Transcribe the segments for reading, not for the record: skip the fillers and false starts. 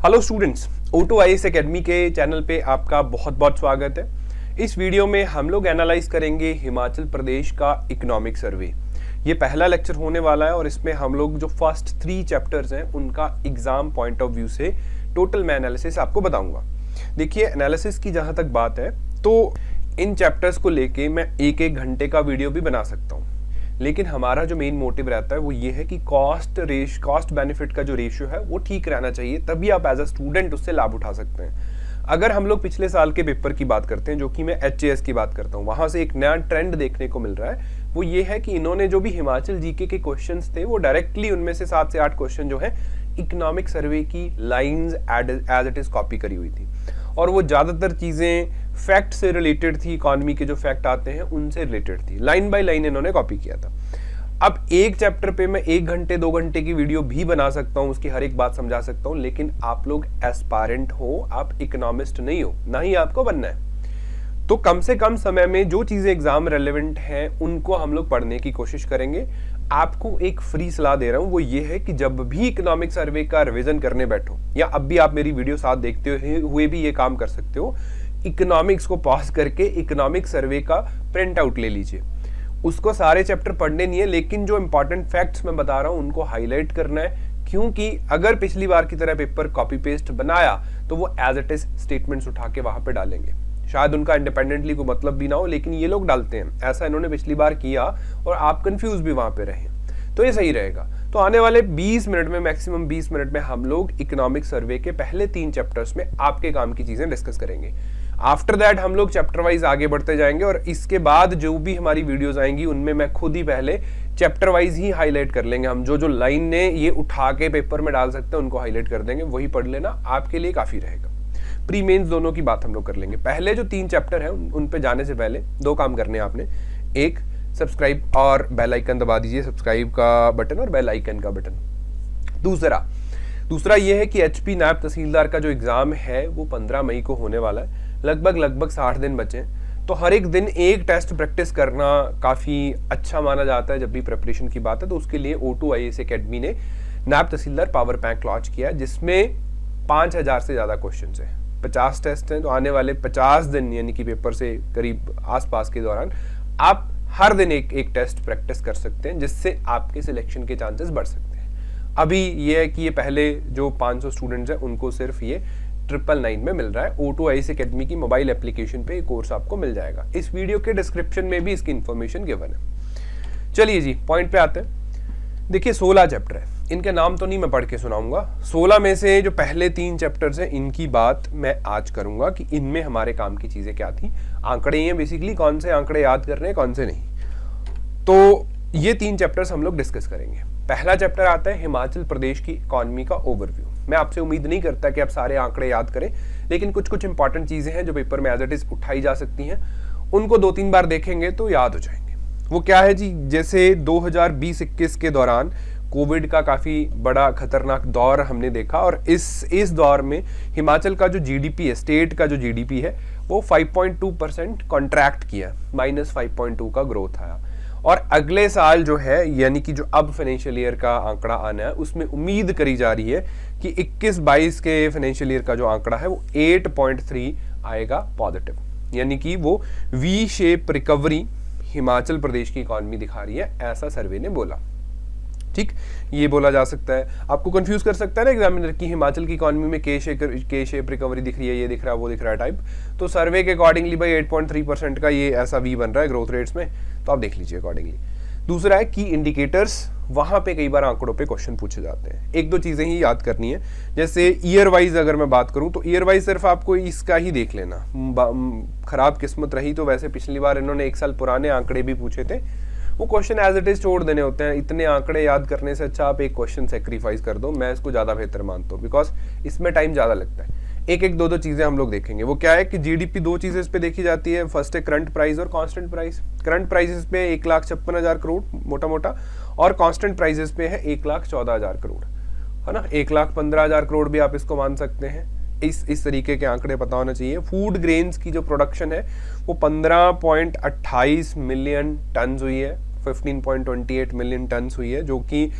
Hello students, O2 IAS academy के channel पे आपका बहुत बहुत स्वागत है। इस वीडियो में हम लोग एनालाइज करेंगे हिमाचल प्रदेश का इकोनॉमिक सर्वे। ये पहला लेक्चर होने वाला है और इसमें हम लोग जो फर्स्ट 3 चैप्टर्स हैं उनका एग्जाम पॉइंट ऑफ व्यू से टोटल मैं एनालिसिस आपको बताऊंगा। देखिए, एनालिसिस की जहां तक बात है तो इन चैप्टर्स को लेके मैं एक घंटे का वीडियो भी बना सकता हूँ, लेकिन हमारा जो मेन मोटिव रहता है वो ये है कि कॉस्ट बेनिफिट का जो रेशियो है वो ठीक रहना चाहिए, तभी आप एज अ स्टूडेंट उससे लाभ उठा सकते हैं। अगर हम लोग पिछले साल के पेपर की बात करते हैं, जो कि मैं HAS की बात करता हूँ, वहां से एक नया ट्रेंड देखने को मिल रहा है। वो ये है कि इन्होंने जो भी हिमाचल जीके के क्वेश्चंस थे वो डायरेक्टली उनमें से 7 से 8 क्वेश्चन जो है इकोनॉमिक सर्वे की lines as it is copy करी हुई थी, और वो ज्यादातर चीजें फैक्ट से रिलेटेड थी। इकोनॉमी के जो फैक्ट आते हैं उनसे रिलेटेड थी, लाइन बाय लाइन इन्होंने कॉपी किया था। अब एक चैप्टर पे मैं 1 घंटे 2 घंटे की वीडियो भी बना सकता हूं, उसकी हर एक बात समझा सकता हूं, लेकिन आप लोग एस्पायरेंट हो, आप इकोनॉमिस्ट नहीं हो, ना ही आपको बनना है। तो कम से कम समय में जो चीजें एग्जाम रेलेवेंट हैं उनको हम लोग पढ़ने की कोशिश करेंगे। आपको एक फ्री सलाह दे रहा हूं, वो ये है कि जब भी इकोनॉमिक सर्वे का रिवीजन करने बैठो, या अब भी आप मेरी वीडियो साथ देखते हुए भी ये काम कर सकते हो, इकोनॉमिक्स को पॉज करके इकोनॉमिक सर्वे का प्रिंट आउट ले लीजिए। उसको सारे चैप्टर पढ़ने नहीं है, लेकिन जो इंपॉर्टेंट फैक्ट्स मैं बता रहा हूं उनको हाईलाइट करना है, क्योंकि अगर पिछली बार की तरह पेपर कॉपी पेस्ट बनाया तो वो एज इट इज स्टेटमेंट्स उठा के वहां पे डालेंगे। शायद उनका इंडिपेंडेंटली कोई मतलब भी ना हो, लेकिन ये लोग डालते हैं। ऐसा इन्होंने पिछली बार किया और आप कंफ्यूज भी वहां पे रहे, तो ये सही रहेगा। तो आने वाले 20 मिनट में, मैक्सिमम 20 मिनट में हम लोग इकोनॉमिक सर्वे के पहले 3 चैप्टर्स में आपके काम की चीजें डिस्कस करेंगे। आफ्टर दैट हम लोग चैप्टर वाइज आगे बढ़ते जाएंगे, और इसके बाद जो भी हमारी वीडियोस आएंगी उनमें मैं खुद ही पहले चैप्टर वाइज ही हाईलाइट कर लेंगे। हम जो लाइन ने ये उठा के पेपर में डाल सकते हैं उनको हाईलाइट कर देंगे, वही पढ़ लेना, आपके लिए काफी रहेगा। प्री मेंस दोनों की बात हम लोग कर लेंगे। पहले जो 3 चैप्टर हैं उन पे जाने से पहले 2 काम करने हैं आपने। एक, सब्सक्राइब और बेल आइकन दबा दीजिए, सब्सक्राइब का बटन और बेल आइकन का बटन। दूसरा ये है कि HP नायब तहसीलदार का जो एग्जाम है वो 15 मई को होने वाला है। लगभग 60 दिन बचे हैं, तो हर एक दिन एक टेस्ट प्रैक्टिस करना काफी अच्छा माना जाता है जब भी प्रिपरेशन की बात है। तो उसके लिए O2 IAS एकेडमी ने नायब तहसीलदार पावर बैंक लॉन्च किया है, जिसमें 5000 से ज्यादा क्वेश्चन है, 50 टेस्ट हैं। तो आने वाले 50 दिन यानी कि पेपर से करीब आसपास के दौरान आप हर दिन एक टेस्ट प्रैक्टिस कर सकते हैं, जिससे आपके सिलेक्शन के चांसेस बढ़ सकते हैं। अभी ये है कि ये पहले जो 500 स्टूडेंट्स हैं उनको सिर्फ ये 999 में मिल रहा है। O2 IAS एकेडमी की मोबाइल एप्लीकेशन पे ये कोर्स आपको मिल जाएगा। इस वीडियो के डिस्क्रिप्शन में भी इसकी इंफॉर्मेशन गिवन है। चलिए जी, पॉइंट पे आते हैं। देखिए, 16 चैप्टर है, इनके नाम तो नहीं मैं पढ़ के सुनाऊंगा। 16 में से जो पहले 3 चैप्टर्स हैं इनकी बात मैं आज करूंगा कि इनमें हमारे काम की चीजें क्या थी। आंकड़े ही हैं बेसिकली, कौन से आंकड़े याद करने हैं कौन से नहीं। तो ये 3 चैप्टर्स हम लोग डिस्कस करेंगे। पहला चैप्टर आता है हिमाचल प्रदेश की इकोनॉमी का ओवरव्यू। मैं आपसे उम्मीद नहीं करता कि आप सारे आंकड़े याद करें, लेकिन कुछ इंपॉर्टेंट चीजें हैं जो पेपर में एज इट इज उठाई जा सकती हैं, उनको 2-3 बार देखेंगे तो याद हो जाएंगे। वो क्या है जी, जैसे 2020-21 के दौरान कोविड का काफी बड़ा खतरनाक दौर हमने देखा, और इस दौर में हिमाचल का जो GDP है, स्टेट का जो GDP है, वो 5.2% कॉन्ट्रैक्ट किया, -5.2 का ग्रोथ आया। और अगले साल जो है, यानी कि जो अब फाइनेंशियल ईयर का आंकड़ा आना है, उसमें उम्मीद करी जा रही है कि 21-22 के फाइनेंशियल ईयर का जो आंकड़ा है वो 8.3 आएगा पॉजिटिव, यानी कि वो V shape recovery Himachal Pradesh की इकोनॉमी दिखा रही है, ऐसा सर्वे ने बोला। ठीक, ये बोला जा सकता है। आपको कंफ्यूज कर सकता है ना एग्जामिनर की हिमाचल की इकोनॉमी में के शेप रिकवरी दिख रही है, ये दिख रहा है, वो दिख रहा है टाइप। तो सर्वे के अकॉर्डिंगली भाई 8.3% का ये ऐसा V बन रहा है ग्रोथ रेट्स में, तो आप देख लीजिए अकॉर्डिंगली। दूसरा है की इंडिकेटर्स, वहां पे कई बार आंकड़ों पे क्वेश्चन पूछे जाते हैं। 1-2 चीजें ही याद करनी है। जैसे ईयर वाइज अगर मैं बात करूं तो ईयर वाइज सिर्फ आपको इसका ही देख लेना। खराब किस्मत रही तो वैसे पिछली बार इन्होंने 1 साल पुराने आंकड़े भी पूछे थे, वो क्वेश्चन एज इट इज छोड़ देने होते हैं। इतने आंकड़े याद करने से अच्छा आप एक क्वेश्चन सेक्रीफाइस कर दो, मैं इसको ज्यादा बेहतर मानता हूँ, बिकॉज इसमें टाइम ज्यादा लगता है। 1-2 चीजें हम लोग देखेंगे। वो क्या है कि GDP 2 चीजें इस पे देखी जाती है। फर्स्ट है करंट प्राइस और कांस्टेंट प्राइस। करंट प्राइसेस पे 1,56,000 करोड़ मोटा मोटा, और कांस्टेंट प्राइसेस पे है 1,14,000 करोड़, है ना। 1,15,000 करोड़ भी आप इसको मान सकते हैं। इस तरीके के आंकड़े पता होना चाहिए। फूड ग्रेन्स की जो प्रोडक्शन है वो 15.28 मिलियन टन हुई है, 15.28 मिलियन टन हुई है, जो कि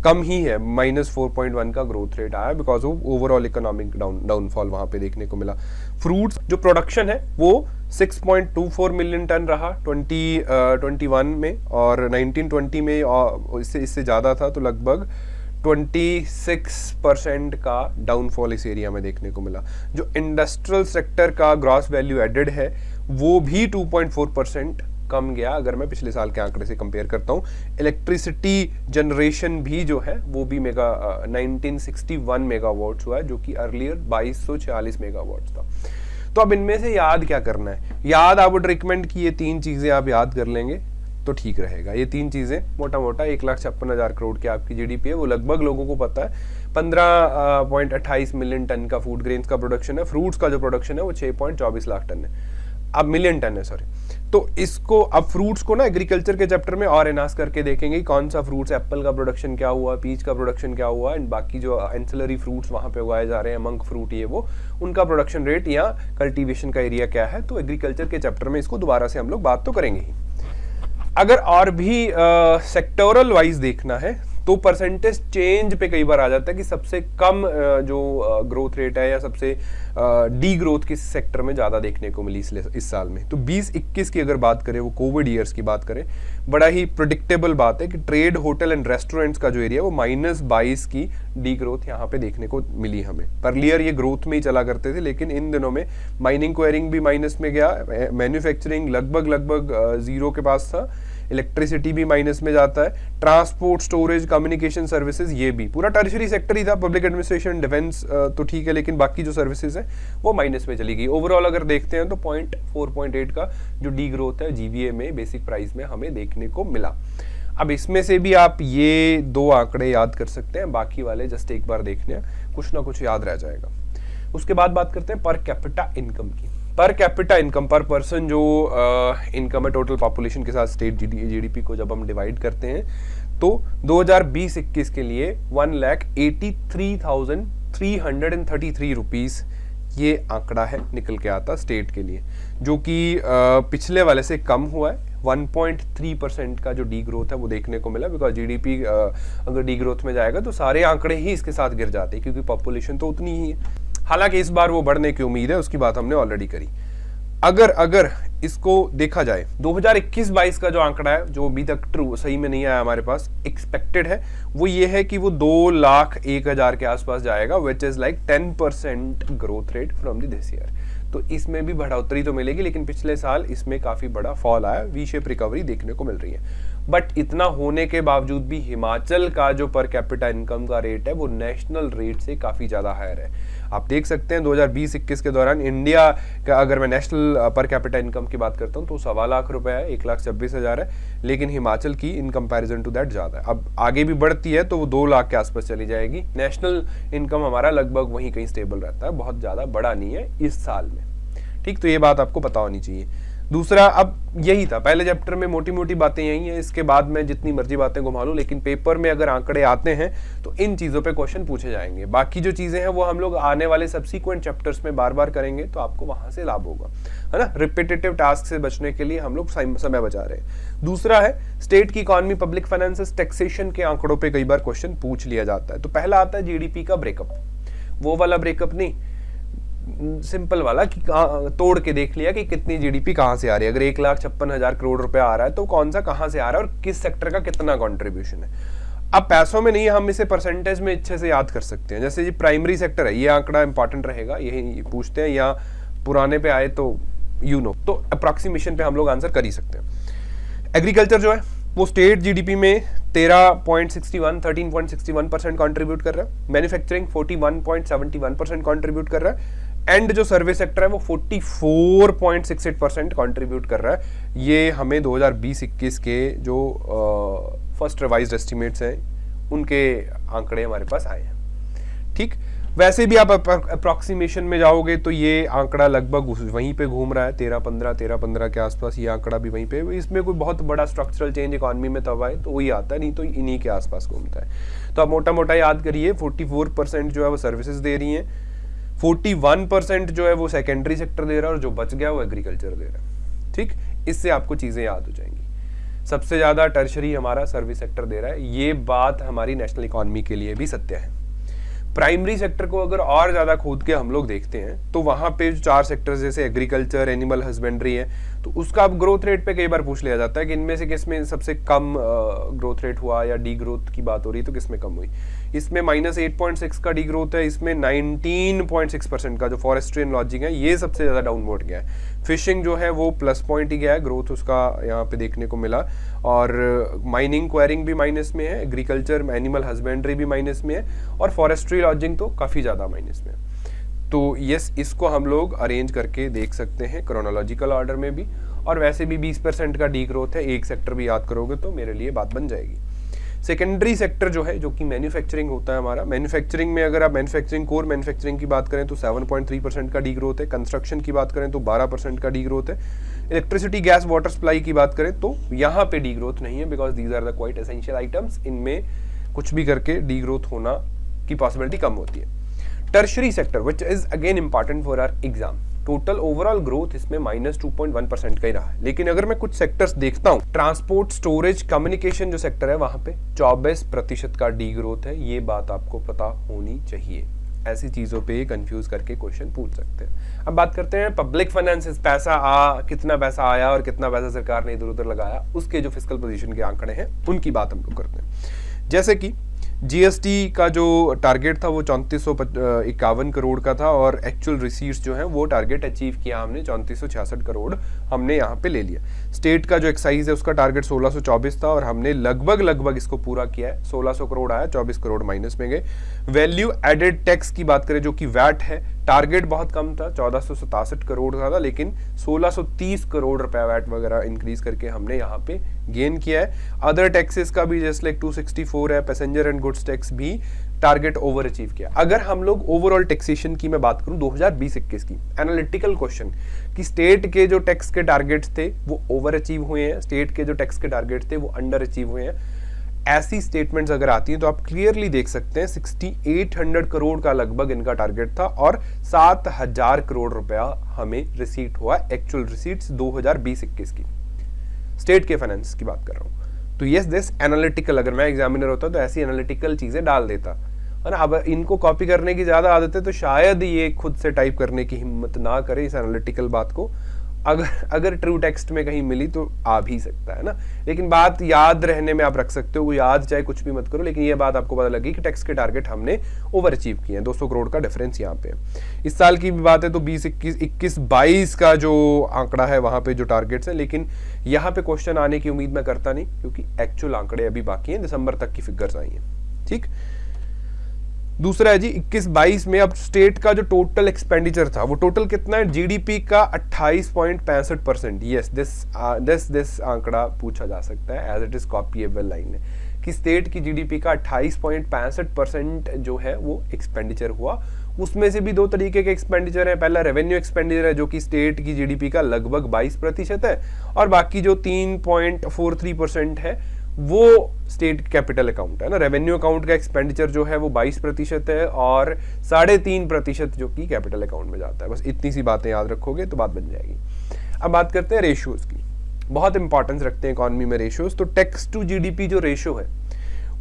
कम ही है, -4.1 का ग्रोथ रेट आया because of overall economic downfall वहां पे देखने को मिला। फ्रूट्स जो प्रोडक्शन है वो 6.24 मिलियन टन रहा 2021 में, और 1920 में इससे ज़्यादा था, तो लगभग 26% का डाउनफॉल इस एरिया में देखने को मिला। जो इंडस्ट्रियल सेक्टर का ग्रॉस वैल्यू एडेड है वो भी 2.4% कम गया, अगर मैं पिछले साल के आंकड़े से कंपेयर करता हूँ। इलेक्ट्रिसिटी जनरेशन भी जो है वो भी 1961 मेगावाट्स हुआ है, जो कि अर्लियर 2246 मेगावाट्स था। तो अब इनमें से याद क्या करना है? याद आई वुड रिकमेंड कि ये 3 चीजें आप याद कर लेंगे तो ठीक रहेगा। ये 3 चीजें मोटा मोटा 1,56,000 करोड़ की आपकी जीडीपी है, वो लगभग लोगों को पता है। 15.28 मिलियन टन का फूड ग्रेन्स का प्रोडक्शन है। फ्रूट्स का जो प्रोडक्शन है वो 6.24 लाख टन है, अब मिलियन टन है सॉरी। तो इसको अब फ्रूट्स को ना एग्रीकल्चर के चैप्टर में और एनहांस करके देखेंगे कौन सा फ्रूट्स, एप्पल का प्रोडक्शन क्या हुआ, पीच का प्रोडक्शन क्या हुआ, एंड बाकी जो एंसिलरी फ्रूट्स वहां पे उगाए जा रहे हैं, मंक फ्रूट ये वो, उनका प्रोडक्शन रेट या कल्टीवेशन का एरिया क्या है। तो एग्रीकल्चर के चैप्टर में इसको दोबारा से हम लोग बात तो करेंगे ही। अगर और भी सेक्टोरल वाइज देखना है तो परसेंटेज चेंज पे कई बार आ जाता है कि सबसे कम जो ग्रोथ रेट है या सबसे डी ग्रोथ किस सेक्टर में ज़्यादा देखने को मिली इस साल में। तो 20-21 की अगर बात करें, वो कोविड ईयर्स की बात करें, बड़ा ही प्रिडिक्टेबल बात है कि ट्रेड, होटल एंड रेस्टोरेंट्स का जो एरिया है वो -22 की डी ग्रोथ यहाँ पे देखने को मिली हमें। अर्लियर ये ग्रोथ में ही चला करते थे, लेकिन इन दिनों में माइनिंग क्वेरिंग भी माइनस में गया, मैन्युफैक्चरिंग लगभग 0 के पास था, इलेक्ट्रिसिटी भी माइनस में जाता है, ट्रांसपोर्ट, स्टोरेज, कम्युनिकेशन सर्विसेज ये भी पूरा टर्शियरी सेक्टर ही था, पब्लिक एडमिनिस्ट्रेशन, डिफेंस तो ठीक है, लेकिन बाकी जो सर्विसेज है वो माइनस में चली गई। ओवरऑल अगर देखते हैं तो 0.4-0.8 का जो डी ग्रोथ है जीवीए में बेसिक प्राइस में हमें देखने को मिला। अब इसमें से भी आप ये 2 आंकड़े याद कर सकते हैं, बाकी वाले जस्ट एक बार देखने हैं, कुछ ना कुछ याद रह जाएगा। उसके बाद बात करते हैं पर कैपिटा इनकम की। पर कैपिटा इनकम, पर पर्सन जो इनकम है टोटल पॉपुलेशन के साथ स्टेट जीडीपी को जब हम डिवाइड करते हैं तो 2020-21 के लिए 1,83,333 रुपीस ये आंकड़ा है निकल के आता स्टेट के लिए, जो कि पिछले वाले से कम हुआ है। 1.3% का जो डी ग्रोथ है वो देखने को मिला, बिकॉज जीडीपी अगर डी ग्रोथ में जाएगा तो सारे आंकड़े ही इसके साथ गिर जाते हैं, क्योंकि पॉपुलेशन तो उतनी ही है। हालांकि इस बार वो बढ़ने की उम्मीद है, उसकी बात हमने ऑलरेडी करी। अगर इसको देखा जाए 2021-22 का जो आंकड़ा है, जो अभी तक ट्रू सही में नहीं आया हमारे पास, एक्सपेक्टेड है, वो ये है कि वो 2,01,000 के आसपास जाएगा, which is like 10% growth rate from this year. तो इसमें भी बढ़ोतरी तो मिलेगी, लेकिन पिछले साल इसमें काफी बड़ा फॉल आया, वी शेप रिकवरी देखने को मिल रही है। बट इतना होने के बावजूद भी हिमाचल का जो पर कैपिटा इनकम का रेट है वो नेशनल रेट से काफी ज्यादा हायर है। आप देख सकते हैं 2020-21 के दौरान इंडिया का, अगर मैं नेशनल पर कैपिटा इनकम की बात करता हूं तो 1.25 लाख रुपए है, 1,26,000 है, लेकिन हिमाचल की इन कंपैरिजन टू दैट ज्यादा है। अब आगे भी बढ़ती है तो वो 2 लाख के आसपास चली जाएगी। नेशनल इनकम हमारा लगभग वहीं कहीं स्टेबल रहता है, बहुत ज्यादा बड़ा नहीं है इस साल में। ठीक, तो ये बात आपको पता होनी चाहिए। दूसरा, अब यही था पहले चैप्टर में, मोटी मोटी बातें यही है, इसके बाद मैं जितनी मर्जी बातें घुमा लूं, लेकिन पेपर में अगर आंकड़े आते हैं तो इन चीजों पे क्वेश्चन पूछे जाएंगे। बाकी जो चीजें हैं वो हम लोग आने वाले सब्सिक्वेंट चैप्टर्स में बार बार करेंगे, तो आपको वहां से लाभ होगा, है ना। रिपीटेटिव टास्क से बचने के लिए हम लोग समय बचा रहे हैं। दूसरा है स्टेट की इकोनॉमी, पब्लिक फाइनेंसेस, टैक्सेशन के आंकड़ों पर कई बार क्वेश्चन पूछ लिया जाता है। तो पहला आता है जीडीपी का ब्रेकअप, वो वाला ब्रेकअप नहीं, सिंपल वाला कि तोड़ के देख लिया कि कितनी जीडीपी कहां से आ रही है। अगर 1,56,000 करोड़ रुपए आ रहा है तो कौन सा कहां से आ रहा है और किस सेक्टर का कितना कंट्रीब्यूशन है। अब पैसों में नहीं, हम इसे परसेंटेज में अच्छे से याद कर सकते हैं। जैसे ये प्राइमरी सेक्टर है, ये आंकड़ा इंपॉर्टेंट रहेगा, यही पूछते हैं, या पुराने पे आए तो तो अप्रॉक्सीमेशन पे हम लोग आंसर कर ही सकते हैं। एग्रीकल्चर जो है वो स्टेट जीडीपी में 13.61% कंट्रीब्यूट कर रहा है, मैन्युफैक्चरिंग 41.71% कंट्रीब्यूट कर रहा है, एंड जो सर्विस सेक्टर है वो 44.68% कंट्रीब्यूट कर रहा है। ये हमें 2020-21 के जो फर्स्ट रिवाइज्ड एस्टिमेट्स हैं उनके आंकड़े हमारे पास आए हैं। ठीक, वैसे भी आप अप्रॉक्सीमेशन में जाओगे तो ये आंकड़ा लगभग वहीं पे घूम रहा है, 13-15 के आसपास ये आंकड़ा भी वहीं पे। इसमें कोई बहुत बड़ा स्ट्रक्चरल चेंज इकोनॉमी में तब आए तो वही आता है, नहीं तो इन्हीं के आसपास घूमता है। तो आप मोटा मोटा याद करिए, 44% जो है वो सर्विसेज दे रही हैं, 41% जो है वो सेकेंडरी सेक्टर दे रहा है, और जो बच गया वो एग्रीकल्चर दे रहा है। ठीक, इससे आपको चीजें याद हो जाएंगी। सबसे ज़्यादा टर्शरी हमारा सर्विस सेक्टर दे रहा है। ये बात हमारी नेशनल इकोनॉमी के लिए भी सत्य है। प्राइमरी सेक्टर को अगर और ज़्यादा खोद के हम लोग देखते हैं तो वहाँ पे जो 4 सेक्टर्स जैसे एग्रीकल्चर, एनिमल हस्बेंड्री है, तो उसका अब ग्रोथ रेट पे कई बार पूछ लिया जाता है कि इनमें से किस में सबसे कम ग्रोथ रेट हुआ, या डी ग्रोथ की बात हो रही है तो किस में कम हुई। इसमें -8.6 का डी ग्रोथ है, इसमें 19.6% का जो फॉरेस्ट्री एंड लॉजिंग है ये सबसे ज़्यादा डाउनवर्ड गया है। फिशिंग जो है वो प्लस पॉइंट ही गया है, ग्रोथ उसका यहाँ पे देखने को मिला। और माइनिंग क्वेरिंग भी माइनस में है, एग्रीकल्चर एनिमल हस्बेंड्री भी माइनस में है, और फॉरेस्ट्री लॉजिंग तो काफ़ी ज़्यादा माइनस में है। तो यस, इसको हम लोग अरेंज करके देख सकते हैं क्रोनोलॉजिकल ऑर्डर में भी। और वैसे भी 20% का डी ग्रोथ है, एक सेक्टर भी याद करोगे तो मेरे लिए बात बन जाएगी। सेकेंडरी सेक्टर जो है, जो कि मैन्युफैक्चरिंग होता है हमारा, मैन्युफैक्चरिंग में अगर आप मैन्युफैक्चरिंग कोर मैन्युफैक्चरिंग की बात करें तो 7.3% का डी ग्रोथ है। कंस्ट्रक्शन की बात करें तो 12% का डी ग्रोथ है। इलेक्ट्रिसिटी, गैस, वाटर सप्लाई की बात करें तो यहाँ पे डी ग्रोथ नहीं है, because these are the quite essential items. इनमें कुछ भी करके डी ग्रोथ होना की पॉसिबिलिटी कम होती है। Tertiary sector which is again important for our exam, total overall growth इसमें -2.1% का ही रहा है। लेकिन अगर मैं कुछ सेक्टर्स देखता हूँ, ट्रांसपोर्ट, स्टोरेज, कम्युनिकेशन जो सेक्टर है वहां पे 24% का डी ग्रोथ है। ये बात आपको पता होनी चाहिए। ऐसी चीजों पे कंफ्यूज करके क्वेश्चन पूछ सकते हैं। अब बात करते हैं पब्लिक फाइनेंसेस, कितना पैसा आया और कितना पैसा सरकार ने इधर उधर लगाया, उसके जो फिस्कल पोजीशन के आंकड़े हैं उनकी बात हम लोग करते हैं। जैसे कि जीएसटी का जो टारगेट था वो 3451 करोड़ का था, और एक्चुअल रिसीट्स जो है वो टारगेट अचीव किया हमने, 3466 करोड़ हमने यहाँ पे ले लिया। स्टेट का जो एक्साइज है उसका टारगेट 1624 था, और हमने लगभग इसको पूरा किया है। 1600 करोड़ आया, 24 करोड़ माइनस में गए। वैल्यू एडेड टैक्स की बात करें जो कि वैट है, टारगेट बहुत कम था, 1467 करोड़ का था, लेकिन 1630 करोड़ रुपया वैट वगैरह इंक्रीज करके हमने यहाँ पे गेन किया है। अदर टैक्सेस का भी जस्ट लाइक 264 है, पैसेंजर एंड गुड्स टैक्स भी टारगेट ओवर अचीव किया। अगर हम लोग ओवरऑल टैक्सेशन की मैं बात करूं 2020-21 की, एनालिटिकल क्वेश्चन कि स्टेट के जो टैक्स के टारगेट्स थे वो ओवर अचीव हुए हैं, स्टेट के जो टैक्स के टारगेट थे वो अंडर अचीव हुए हैं, ऐसी स्टेटमेंट्स अगर आती हैं तो आप क्लियरली देख सकते हैं 6800 करोड़ का लगभग इनका टारगेट था, और 7000 करोड़ रुपया हमें रिसीट हुआ, एक्चुअल रिसीट्स 2020-21 की। स्टेट के फाइनेंस की बात कर रहा हूं। तो यस, दिस एनालिटिकल, अगर मैं एग्जामिनर होता तो ऐसी एनालिटिकल चीजें डाल देता, है ना। अब इनको कॉपी करने की ज्यादा आदत है तो शायद ये खुद से टाइप करने की हिम्मत ना करे इस एनालिटिकल बात को। अगर ट्रू टेक्स्ट में कहीं मिली तो आ भी सकता है ना, लेकिन बात याद रहने में आप रख सकते हो, वो याद चाहे कुछ भी मत करो, लेकिन ये बात आपको पता लगी कि टैक्स के टारगेट हमने ओवर अचीव किए हैं। 200 करोड़ का डिफरेंस यहाँ पे। इस साल की भी बात है तो 2021-22 का जो आंकड़ा है वहां पे जो टारगेट्स है, लेकिन यहाँ पे क्वेश्चन आने की उम्मीद मैं करता नहीं, क्योंकि एक्चुअल आंकड़े अभी बाकी हैं, दिसंबर तक की फिगर्स आई हैं। ठीक, दूसरा है जी 21-22 में अब स्टेट का जो टोटल एक्सपेंडिचर था वो टोटल कितना है, जीडीपी का 28.65%। यस, दिस आंकड़ा पूछा जा सकता है, as it is copyable line है कि स्टेट की जीडीपी का 28.65% जो है वो एक्सपेंडिचर हुआ। उसमें से भी दो तरीके के एक्सपेंडिचर है, पहला रेवेन्यू एक्सपेंडिचर है जो कि स्टेट की जीडीपी का लगभग 22% है, और बाकी जो 3.43% है वो स्टेट कैपिटल अकाउंट है ना। रेवेन्यू अकाउंट का एक्सपेंडिचर जो है वो 22% है, और 3.5% जो कि कैपिटल अकाउंट में जाता है। बस इतनी सी बातें याद रखोगे तो बात बन जाएगी। अब बात करते हैं रेशियोज की, बहुत इंपॉर्टेंस रखते हैं इकोनॉमी में रेशियोज। तो टैक्स टू जीडीपी जो रेशियो है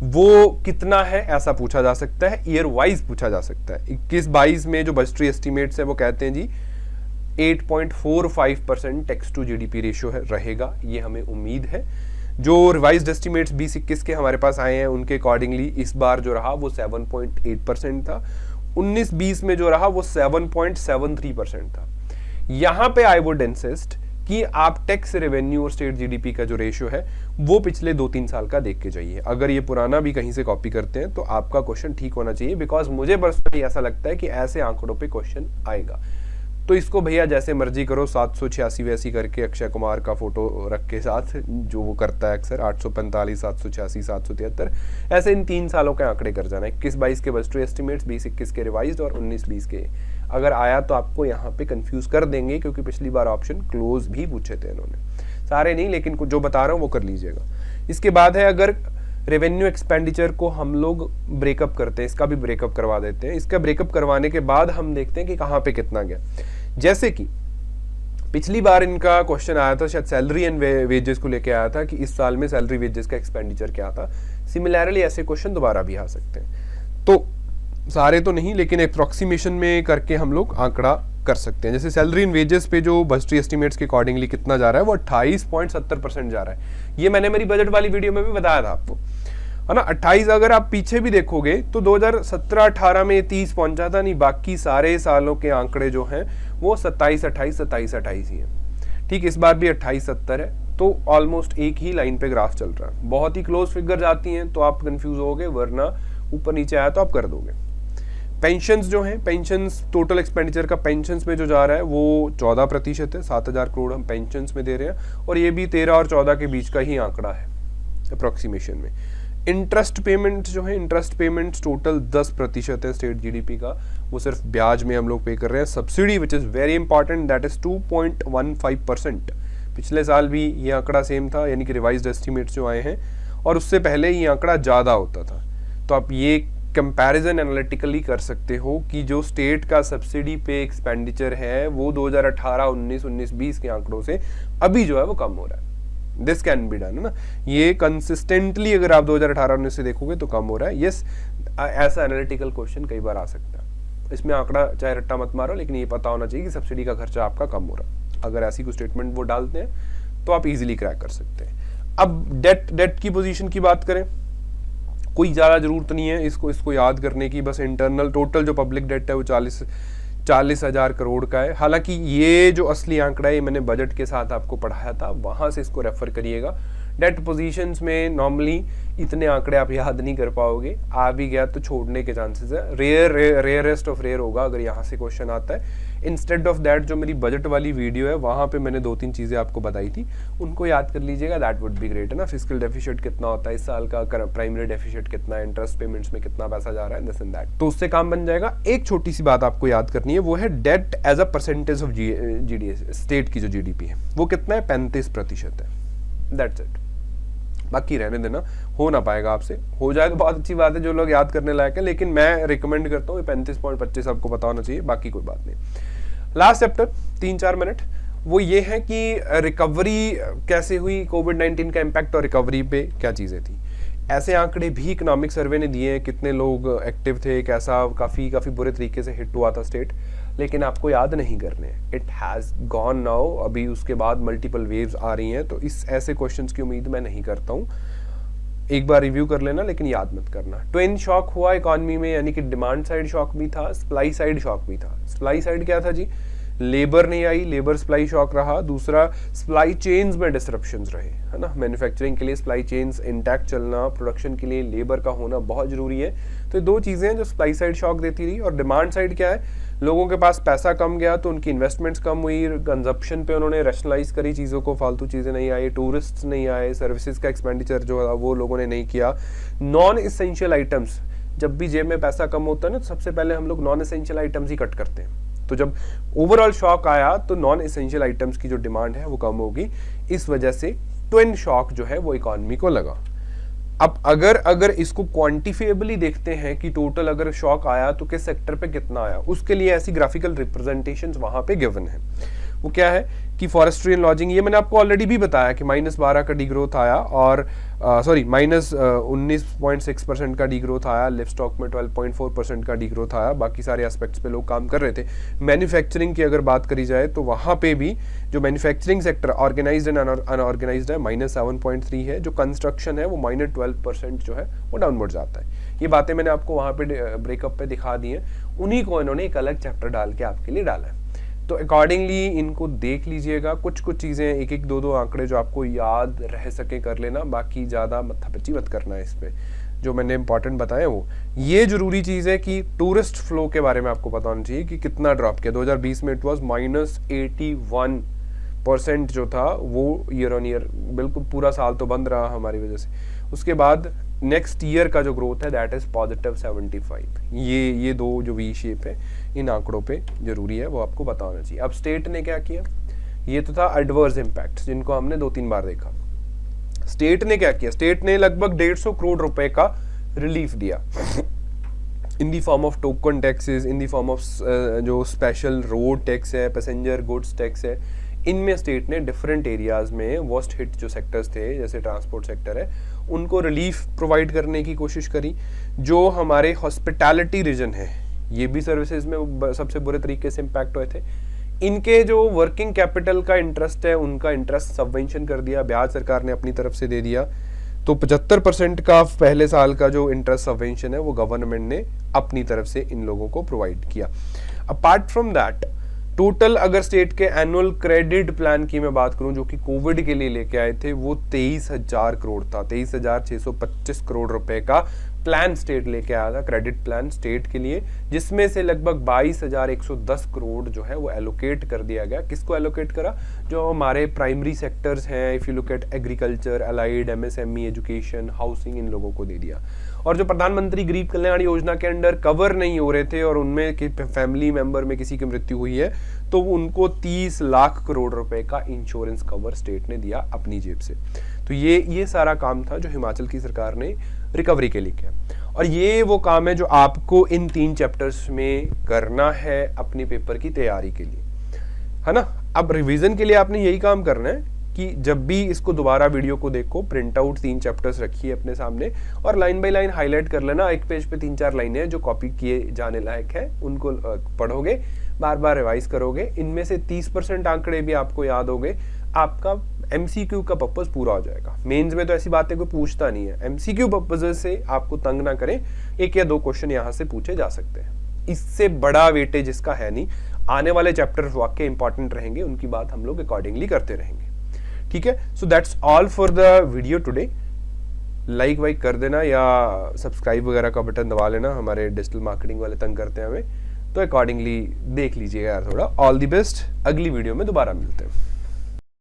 वो कितना है ऐसा पूछा जा सकता है, ईयर वाइज पूछा जा सकता है। 21-22 में जो बजटरी एस्टिमेट्स है वो कहते हैं जी 8.45% टैक्स टू जीडीपी रेशियो है, रहेगा, ये हमें उम्मीद है। जो रिवाइज्ड एस्टिमेट्स 20-21 के हमारे पास आए हैं उनके अकॉर्डिंगली इस बार जो रहा वो 7.8% था, 19-20 में जो रहा वो 7.73% था। यहां पे आई वुड इंसिस्ट कि आप टैक्स रेवेन्यू और स्टेट जीडीपी का जो रेशियो है वो पिछले 2-3 साल का देख के जाइए। अगर ये पुराना भी कहीं से कॉपी करते हैं तो आपका क्वेश्चन ठीक होना चाहिए, बिकॉज मुझे पर्सनली ऐसा लगता है कि ऐसे आंकड़ों पे क्वेश्चन आएगा। तो इसको भैया जैसे मर्जी करो, 786 वैसी करके अक्षय कुमार का फोटो रख के साथ जो वो करता है अक्सर, 845, 786, 773, ऐसे इन 3 सालों के आंकड़े कर जाना है। 21-22 के बजटरी एस्टिमेट्स, 20-21 के रिवाइज्ड और 19-20 के। अगर आया तो आपको यहाँ पे कंफ्यूज कर देंगे, क्योंकि पिछली बार ऑप्शन क्लोज भी पूछे थे इन्होंने, सारे नहीं लेकिन जो बता रहा हूँ वो कर लीजिएगा। इसके बाद है, अगर रेवेन्यू एक्सपेंडिचर को हम लोग ब्रेकअप करते हैं, इसका भी ब्रेकअप करवा देते हैं। इसका ब्रेकअप करवाने के बाद हम देखते हैं कि कहाँ पे कितना गया। जैसे कि पिछली बार इनका क्वेश्चन आया था शायद सैलरी एंड वेजेस को लेके आया था कि इस साल में सैलरी वेजेस का एक्सपेंडिचर क्या था। सिमिलरली ऐसे क्वेश्चन दोबारा भी आ सकते हैं। तो सारे तो नहीं, लेकिन अप्रॉक्सीमेशन में करके हम लोग आंकड़ा कर सकते हैं। जैसे सैलरी एंड वेजेस पे जो बजटरी एस्टिमेट्स के अकॉर्डिंगली कितना जा रहा है वो 28.70% जा रहा है। ये मैंने मेरी बजट वाली वीडियो में भी बताया था आपको, है ना। 28 अगर आप पीछे भी देखोगे तो 2017-18 में 30 पहुंचा था, नहीं बाकी सारे सालों के आंकड़े जो हैं वो 27-28 ही है। ठीक, इस बार भी 28-70 है, तो ऑलमोस्ट एक ही लाइन पे ग्राफ चल रहा है। बहुत ही क्लोज फिगर जाती हैं तो आप कंफ्यूज होगे, वरना ऊपर नीचे आया तो आप कर दोगे। पेंशन्स जो हैं, पेंशन्स टोटल एक्सपेंडिचर का पेंशन्स में जो जा रहा है वो 14% है। 7,000 करोड़ हम पेंशन्स में दे रहे हैं, और ये भी 13 और 14 के बीच का ही आंकड़ा है अप्रोक्सीमेशन में। इंटरेस्ट पेमेंट जो है, इंटरेस्ट पेमेंट्स टोटल 10% है स्टेट जीडीपी का, वो सिर्फ ब्याज में हम लोग पे कर रहे हैं। Subsidy which is very important, that is 2.15%। पिछले साल भी ये आंकड़ा सेम था, यानी कि रिवाइज्ड एस्टिमेट्स जो आए हैं, और उससे पहले ये आंकड़ा ज़्यादा होता था। तो आप ये कंपैरिजन एनालिटिकली कर सकते हो कि जो स्टेट का सब्सिडी पे एक्सपेंडिचर है वो 2018, 19, 20 के आंकड़ों से अभी जो है वो कम हो रहा है। दिस कैन बी डन, है ना। ये कंसिस्टेंटली अगर आप 2018-19 से देखोगे तो कम हो रहा है। यस, ऐसा एनालिटिकल क्वेश्चन कई बार आ सकता है। इसमें आंकड़ा चाहे रट्टा मत मारो, लेकिन ये पता होना चाहिए कि सब्सिडी का खर्चा आपका कम हो रहा है। अगर ऐसी कोई स्टेटमेंट वो डालते हैं तो आप इजीली क्रैक कर सकते हैं। अब डेट की पोजीशन की बात करें, कोई ज़्यादा जरूरत नहीं है इसको याद करने की। बस इंटरनल टोटल जो पब्लिक डेट है वो 40,000 करोड़ का है। हालांकि ये जो असली आंकड़ा है, ये मैंने बजट के साथ आपको पढ़ाया था, वहां से इसको रेफर करिएगा। डेट पोजीशंस में नॉर्मली इतने आंकड़े आप याद नहीं कर पाओगे, आ भी गया तो छोड़ने के चांसेस है, रेयरेस्ट ऑफ रेयर होगा अगर यहाँ से क्वेश्चन आता है। इंस्टेड ऑफ दैट जो मेरी बजट वाली वीडियो है वहाँ पे मैंने 2-3 चीज़ें आपको बताई थी, उनको याद कर लीजिएगा, दैट वुड बी ग्रेट, है ना। फिस्कल डेफिसिट कितना होता है इस साल का, प्राइमरी डेफिसिट कितना है, इंटरेस्ट पेमेंट्स में कितना पैसा जा रहा है, दिस एंड दैट, तो उससे काम बन जाएगा। एक छोटी सी बात आपको याद करनी है, वो है that as a percentage of GDS, state की जो जीडीपी है वो कितना है, 35% है। दैट्स इट, बाकी रहने देना, हो ना पाएगा आपसे, हो जाए तो बहुत अच्छी बात है जो लोग याद करने लायक है, लेकिन मैं रिकमेंड करता हूँ 35.25 आपको पता होना चाहिए, बाकी कोई बात नहीं। लास्ट चैप्टर 3-4 मिनट, वो ये है कि रिकवरी कैसे हुई, कोविड-19 का इम्पैक्ट और रिकवरी पे क्या चीज़ें थी। ऐसे आंकड़े भी इकोनॉमिक सर्वे ने दिए हैं, कितने लोग एक्टिव थे, कैसा काफ़ी बुरे तरीके से हिट हुआ था स्टेट, लेकिन आपको याद नहीं करने। इट हैज़ गॉन नाउ, अभी उसके बाद मल्टीपल वेव्स आ रही हैं, तो इस ऐसे क्वेश्चंस की उम्मीद मैं नहीं करता हूँ। एक बार रिव्यू कर लेना, लेकिन याद मत करना। ट्विन शॉक हुआ इकॉनमी में, यानी कि डिमांड साइड शॉक भी था, सप्लाई साइड शॉक भी था। सप्लाई साइड क्या था जी, लेबर नहीं आई, लेबर सप्लाई शॉक रहा। दूसरा, सप्लाई चेन्स में डिसरप्शंस रहे, है ना। मैन्युफैक्चरिंग के लिए सप्लाई चेन्स इंटैक्ट चलना, प्रोडक्शन के लिए लेबर का होना बहुत जरूरी है। तो ये दो चीज़ें हैं जो सप्लाई साइड शॉक देती रही। और डिमांड साइड क्या है, लोगों के पास पैसा कम गया तो उनकी इन्वेस्टमेंट्स कम हुई, कंजप्शन पे उन्होंने रैशनलाइज करी चीज़ों को, फालतू चीज़ें नहीं आई, टूरिस्ट नहीं आए, सर्विसेज का एक्सपेंडिचर जो है वो लोगों ने नहीं किया। नॉन इसेंशियल आइटम्स, जब भी जेब में पैसा कम होता है ना, तो सबसे पहले हम लोग नॉन इसेंशियल आइटम्स ही कट करते हैं। तो जब ओवरऑल शॉक आया तो नॉन एसेंशियल आइटम्स की जो डिमांड है वो कम होगी, इस वजह से ट्विन शॉक जो है वो इकोनॉमी को लगा। अब अगर इसको क्वांटिफिएबली देखते हैं कि टोटल अगर शॉक आया तो किस सेक्टर पे कितना आया, उसके लिए ऐसी ग्राफिकल रिप्रेजेंटेशंस वहां पे गिवन है। वो क्या है कि फॉरेस्ट्री एंड लॉजिंग, ये मैंने आपको ऑलरेडी भी बताया कि -12 का डीग्रोथ आया, और -19.6% का डीग्रोथ आया, लिव स्टॉक में 12.4% का डीग्रोथ आया। बाकी सारे एस्पेक्ट्स पे लोग काम कर रहे थे। मैन्युफैक्चरिंग की अगर बात करी जाए तो वहाँ पे भी जो manufacturing sector organised and unorganised है -7.3 है, जो कंस्ट्रक्शन है वो -12% जो है वो डाउनवर्ड जाता है। ये बातें मैंने आपको वहाँ पे ब्रेकअप पे दिखा दी हैं, उन्हीं को इन्होंने एक अलग चैप्टर डाल के आपके लिए डाला है। तो अकॉर्डिंगली इनको देख लीजिएगा, कुछ चीज़ें एक 2 आंकड़े जो आपको याद रह सके कर लेना, बाकी ज़्यादा मत्थापच्ची मत करना है इस पर। जो मैंने इंपॉर्टेंट बताया वो ये जरूरी चीज़ है कि टूरिस्ट फ्लो के बारे में आपको पता होना चाहिए कि कितना ड्रॉप किया। 2020 में इट वॉज -81% जो था वो ईयर ऑन ईयर, बिल्कुल पूरा साल तो बंद रहा हमारी वजह से। उसके बाद नेक्स्ट ईयर का जो ग्रोथ है दैट इज +75। ये दो जो वी शेप है, इन आंकड़ों पे जरूरी है, वो आपको पता होना चाहिए। अब स्टेट ने क्या किया, ये तो था एडवर्स इम्पैक्ट जिनको हमने 2-3 बार देखा। स्टेट ने क्या किया, स्टेट ने लगभग 150 करोड़ रुपए का रिलीफ दिया in the form of token taxes, in the form of जो स्पेशल रोड टैक्स है, पैसेंजर गुड्स टैक्स है, इनमें स्टेट ने डिफरेंट एरियाज में वर्स्ट हिट जो सेक्टर्स थे, जैसे ट्रांसपोर्ट सेक्टर है, उनको रिलीफ प्रोवाइड करने की कोशिश करी। जो हमारे हॉस्पिटैलिटी रीजन है, ये भी सर्विसेज में सबसे बुरे तरीके से इम्पैक्ट हुए थे। इनके जो वर्किंग कैपिटल का इंटरेस्ट है, उनका इंटरेस्ट सबवेंशन कर दिया, ब्याज सरकार ने अपनी तरफ से दे दिया। तो 75% का पहले साल का जो इंटरेस्ट सबवेंशन है वो गवर्नमेंट ने अपनी तरफ से इन लोगों को प्रोवाइड किया। अपार्ट फ्रॉम दैट, टोटल अगर स्टेट के एनुअल क्रेडिट प्लान की मैं बात करूं जो कि कोविड के लिए लेके आए थे, वो 23,000 करोड़ था। 23,625 करोड़ रुपए का प्लान स्टेट लेके आया था, क्रेडिट प्लान स्टेट के लिए, जिसमें से लगभग 22,110 करोड़ जो है वो एलोकेट कर दिया गया। किसको एलोकेट करा? जो हमारे प्राइमरी सेक्टर्स हैं, if you look at agriculture, allied, MSME, education, housing, इन लोगों को दे दिया। और जो प्रधानमंत्री गरीब कल्याण योजना के अंडर कवर नहीं हो रहे थे और उनमें फैमिली मेंबर में किसी की मृत्यु हुई है, तो उनको 30 लाख करोड़ रुपए का इंश्योरेंस कवर स्टेट ने दिया अपनी जेब से। तो ये सारा काम था जो हिमाचल की सरकार ने रिकवरी के लिए किया। और ये वो काम है जो आपको इन 3 चैप्टर्स में करना है अपनी पेपर की तैयारी के लिए, है ना। अब रिवीजन के लिए आपने यही काम करना है कि जब भी इसको दोबारा वीडियो को देखो, प्रिंट आउट 3 चैप्टर्स रखिए अपने सामने और लाइन बाय लाइन हाईलाइट कर लेना। एक पेज पे 3-4 लाइनें जो कॉपी किए जाने लायक है, उनको पढ़ोगे, बार बार रिवाइज करोगे। इनमें से 30% आंकड़े भी आपको याद होंगे, आपका एमसीक्यू का पर्पस पूरा हो जाएगा। मेंस में तो ऐसी बातें कोई पूछता नहीं है, एमसीक्यू पर्पस से आपको तंग ना करें, 1 या 2 क्वेश्चन यहाँ से पूछे जा सकते हैं। इससे बड़ा वेटेज इसका है नहीं। आने वाले चैप्टर वाकई इंपॉर्टेंट रहेंगे, उनकी बात हम लोग अकॉर्डिंगली करते रहेंगे, ठीक है। So that's all for the video today. Like वाइक कर देना या सब्सक्राइब वगैरह का बटन दबा लेना, हमारे डिजिटल मार्केटिंग वाले तंग करते हैं हमें, तो अकॉर्डिंगली देख लीजिएगा यार थोड़ा। ऑल द बेस्ट, अगली वीडियो में दोबारा मिलते हैं।